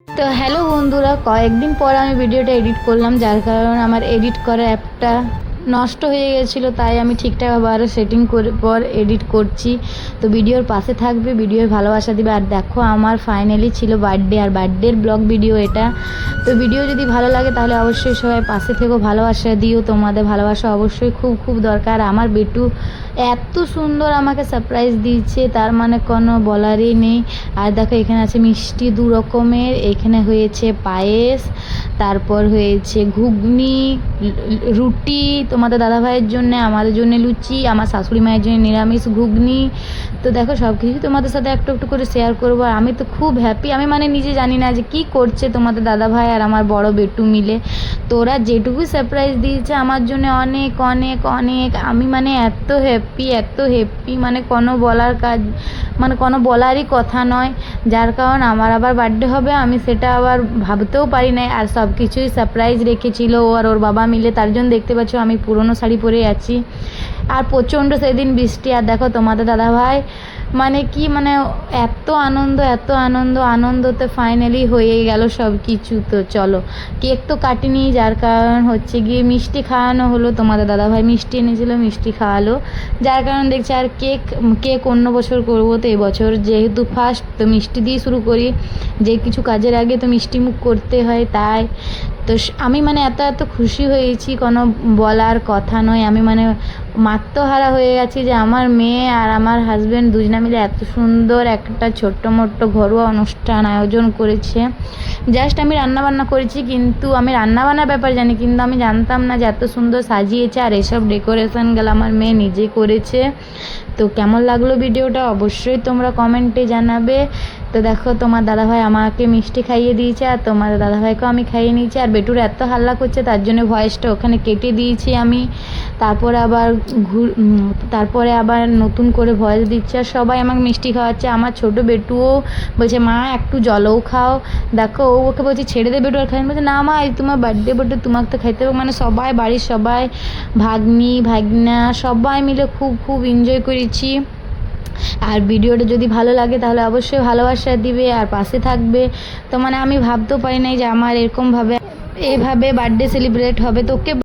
তো হ্যালো বন্ধুরা, কয়েকদিন পর আমি ভিডিওটা এডিট করলাম, যার কারণে আমার এডিট করা অ্যাপটা নষ্ট হয়ে গেছিলো, তাই আমি ঠিকঠাক আবার সেটিং করে পর এডিট করছি। তো ভিডিওর পাশে থাকবে, ভিডিওর ভালোবাসা দিবে। আর দেখো, আমার ফাইনালি ছিল বার্থডে, আর বার্থডের ব্লগ ভিডিও এটা। তো ভিডিও যদি ভালো লাগে তাহলে অবশ্যই সবাই পাশে থেকেও ভালোবাসা দিও। তোমাদের ভালোবাসা অবশ্যই খুব খুব দরকার। আমার বেটু এত সুন্দর আমাকে সারপ্রাইজ দিয়েছে, তার মানে কোনো বলারই নেই। আর দেখো, এখানে আছে মিষ্টি 2 রকমের, এখানে হয়েছে পায়েস, তারপর হয়েছে ঘুগনি, রুটি তোমাদের দাদাভাইয়ের জন্য, আমাদের জন্য লুচি, আমার শাশুড়ি মায়ের জন্য নিরামিষ ঘুগনি। তো দেখো, সব কিছু তোমাদের সাথে একটু একটু করে শেয়ার করবো। আর আমি তো খুব হ্যাপি, আমি মানে নিজে জানি না যে কী করছে তোমাদের দাদাভাই আর আমার বড় বেটু মিলে। তো ওরা যেটুকু সারপ্রাইজ দিয়েছে আমার জন্য অনেক অনেক অনেক, আমি মানে এত হ্যাপি মানে কোনো বলার কাজ, মানে কোনো বলারই কথা নয়। যার কারণ আমার আবার বার্থডে হবে, আমি সেটা আবার ভাবতেও পারি নাই। আর সব কিছুই সারপ্রাইজ রেখেছিল ও আর ওর বাবা মিলে, তার জন্য দেখতে পাচ্ছ আমি পুরনো শাড়ি পরে আছি। আর প্রচণ্ড সেদিন বৃষ্টি। আর দেখো, তোমাদের দাদাভাই মানে কি, মানে এত আনন্দতে ফাইনালি হয়ে গেল সব কিছু। তো চলো, কেক তো কাটিনি, যার কারণ হচ্ছে গিয়ে মিষ্টি খাওয়ানো হলো। তোমাদের দাদাভাই মিষ্টি এনেছিল, মিষ্টি খাওয়ালো, যার কারণ দেখছি। আর কেক অন্য বছর করবো, তো এবছর যেহেতু ফার্স্ট, তো মিষ্টি দিয়ে শুরু করি। যে কিছু কাজের আগে তো মিষ্টি মুখ করতে হয়, তাই তো আমি মানে এত খুশি হয়েছি, কোনো বলার কথা নয়। আমি মানে মাত্রহারা হয়ে গেছি যে আমার মেয়ে আর আমার হাজব্যান্ড দুজনে মিলে এত সুন্দর একটা ছোট্ট মোট্ট ঘরোয়া অনুষ্ঠান আয়োজন করেছে। জাস্ট আমি রান্নাবান্না করেছি, কিন্তু আমি রান্নাবান্নার ব্যাপার জানি, কিন্তু আমি জানতাম না যে এত সুন্দর সাজিয়েছে। আর এসব ডেকোরেশনগুলো আমার মেয়ে নিজে করেছে। তো কেমন লাগলো ভিডিওটা অবশ্যই তোমরা কমেন্টে জানাবে। তো দেখো, তোমার দাদাভাই আমাকে মিষ্টি খাইয়ে দিয়েছে, আর তোমার দাদাভাইকেও আমি খাইয়ে নিয়েছি। আর বেটুর এত হাল্লা করছে, তার জন্য ভয়েসটা ওখানে কেটে দিয়েছি আমি। তারপরে আবার নতুন করে ভয়েস দিচ্ছে। আর সবাই আমাকে মিষ্টি খাওয়াচ্ছে। আমার ছোটো বেটুও বলছে, মা একটু জলও খাও। দেখো, ও ওকে বলছে ছেড়ে দে বেটু, আর খাই। বলছে, না মা, এই তোমার বার্থডে বেটু, তোমাকে তো খাইতে হবে। মানে সবাই, বাড়ির সবাই, ভাগ্নি ভাগ্না সবাই মিলে খুব খুব এনজয় করেছি। আর ভিডিওটা যদি ভালো লাগে তাহলে অবশ্যই ভালোবাসা দিবে আর পাশে থাকবে। তো মানে আমি ভাবতেও পারি নাই যে আমার এভাবে বার্থডে সেলিব্রেট হবে। তো ওকে